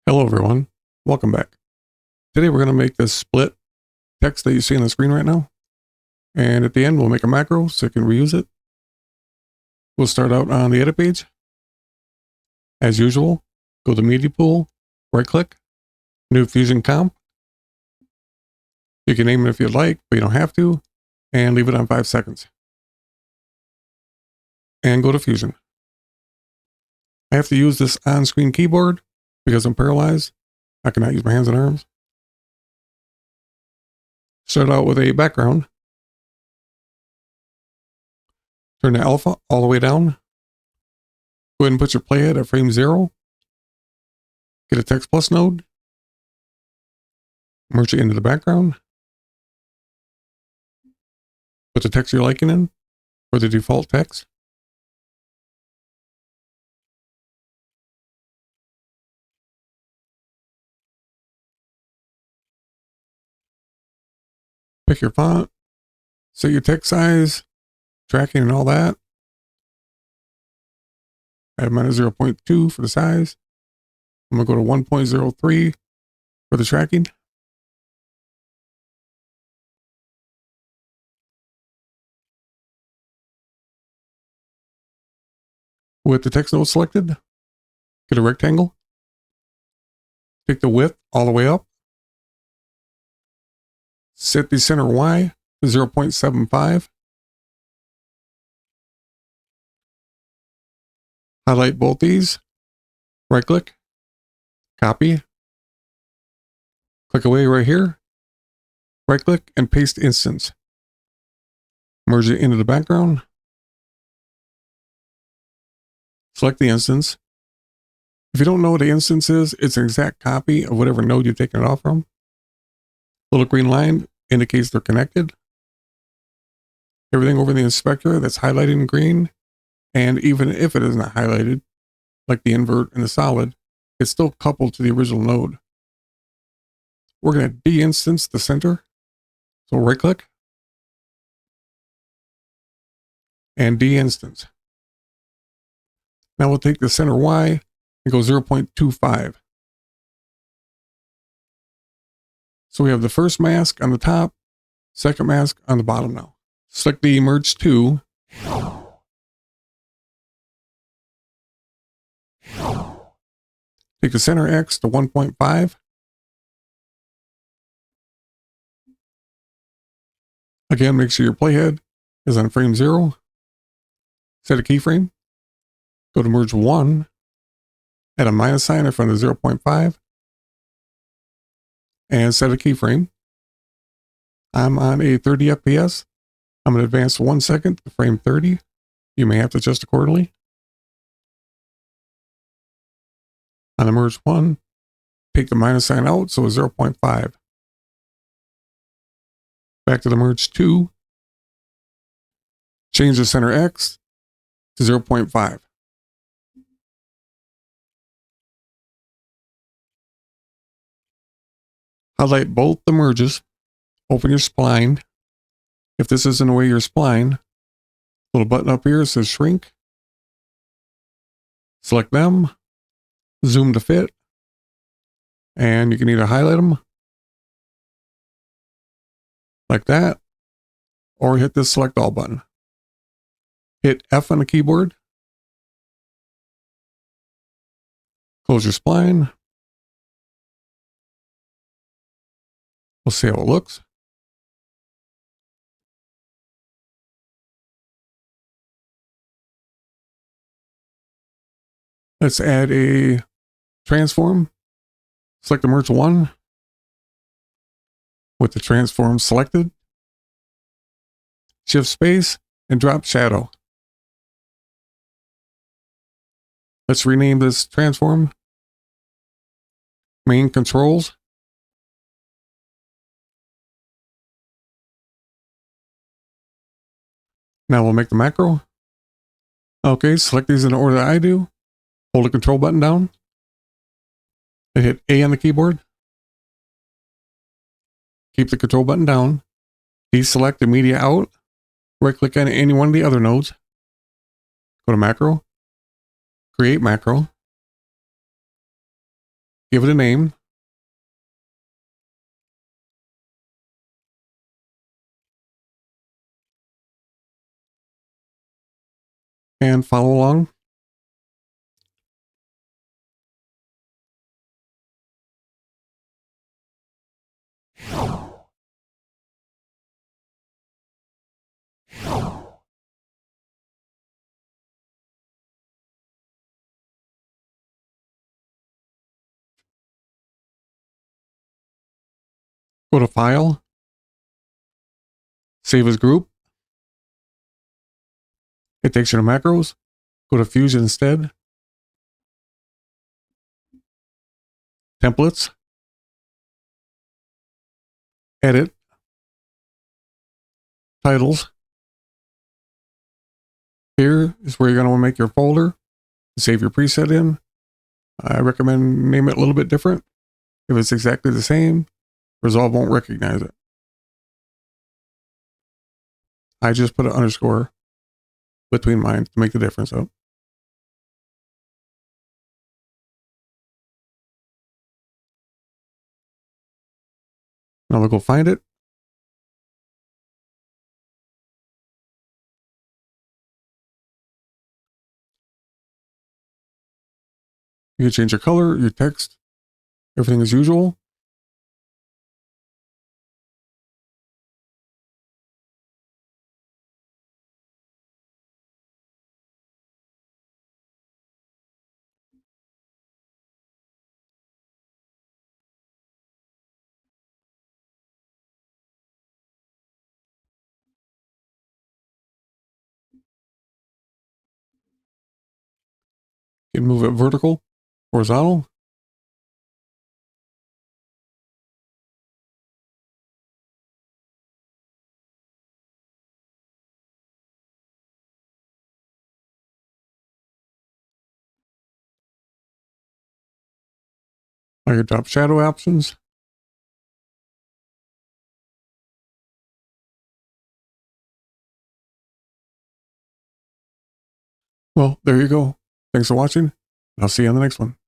Hello everyone, welcome back. Today we're going to make this split text that you see on the screen right now. And at the end we'll make a macro so you can reuse it. We'll start out on the edit page. As usual, go to Media Pool, right click, New Fusion Comp. You can name it if you'd like, but you don't have to. And leave it on 5 seconds. And go to Fusion. I have to use this on-screen keyboard because I'm paralyzed. I cannot use my hands and arms. Start out with a background. Turn the alpha all the way down. Go ahead and put your playhead at frame 0. Get a text plus node. Merge it into the background. Put the text you're liking in for the default text. Pick your font. Set your text size, tracking and all that. Add mine to 0.2 for the size. I'm going to go to 1.03 for the tracking. With the text node selected, get a rectangle. Take the width all the way up. Set the center Y to 0.75. Highlight both these. Right click. Copy. Click away right here. Right click and paste instance. Merge it into the background. Select the instance. If you don't know what the instance is, it's an exact copy of whatever node you've taken it off from. Little green line indicates they're connected. Everything over the inspector that's highlighted in green, and even if it is not highlighted, like the invert and the solid, it's still coupled to the original node. We're going to de-instance the center. So right click and de-instance. Now we'll take the center Y and go 0.25. So we have the first mask on the top, second mask on the bottom now. Select the merge 2. Take the center X to 1.5. Again, make sure your playhead is on frame 0. Set a keyframe. Go to merge 1. Add a minus sign in front of 0.5. And set a keyframe. I'm on a 30 FPS. I'm going to advance 1 second to frame 30. You may have to adjust accordingly. On the merge 1, take the minus sign out, so 0.5. Back to the merge 2. Change the center X to 0.5. Highlight both the merges. Open your spline. If this isn't the way your spline, little button up here says shrink. Select them. Zoom to fit. And you can either highlight them like that, or hit this select all button. Hit F on the keyboard. Close your spline. We'll see how it looks. Let's add a transform. Select the merge 1 with the transform selected. Shift space and drop shadow. Let's rename this transform main controls. Now we'll make the macro. Okay, select these in the order that I do. Hold the control button down. And hit A on the keyboard. Keep the control button down. Deselect the media out. Right click on any one of the other nodes. Go to macro. Create macro. Give it a name. And follow along. Go to File. Save as group. It takes you to macros. Go to Fusion instead. Templates. Edit. Titles. Here is where you're going to want to make your folder. Save your preset in. I recommend name it a little bit different. If it's exactly the same, Resolve won't recognize it. I just put an underscore between mine to make the difference out. Now we'll go find it. You can change your color, your text, everything as usual. You can move it vertical, horizontal. Now your drop shadow options. Well, there you go. Thanks for watching. I'll see you on the next one.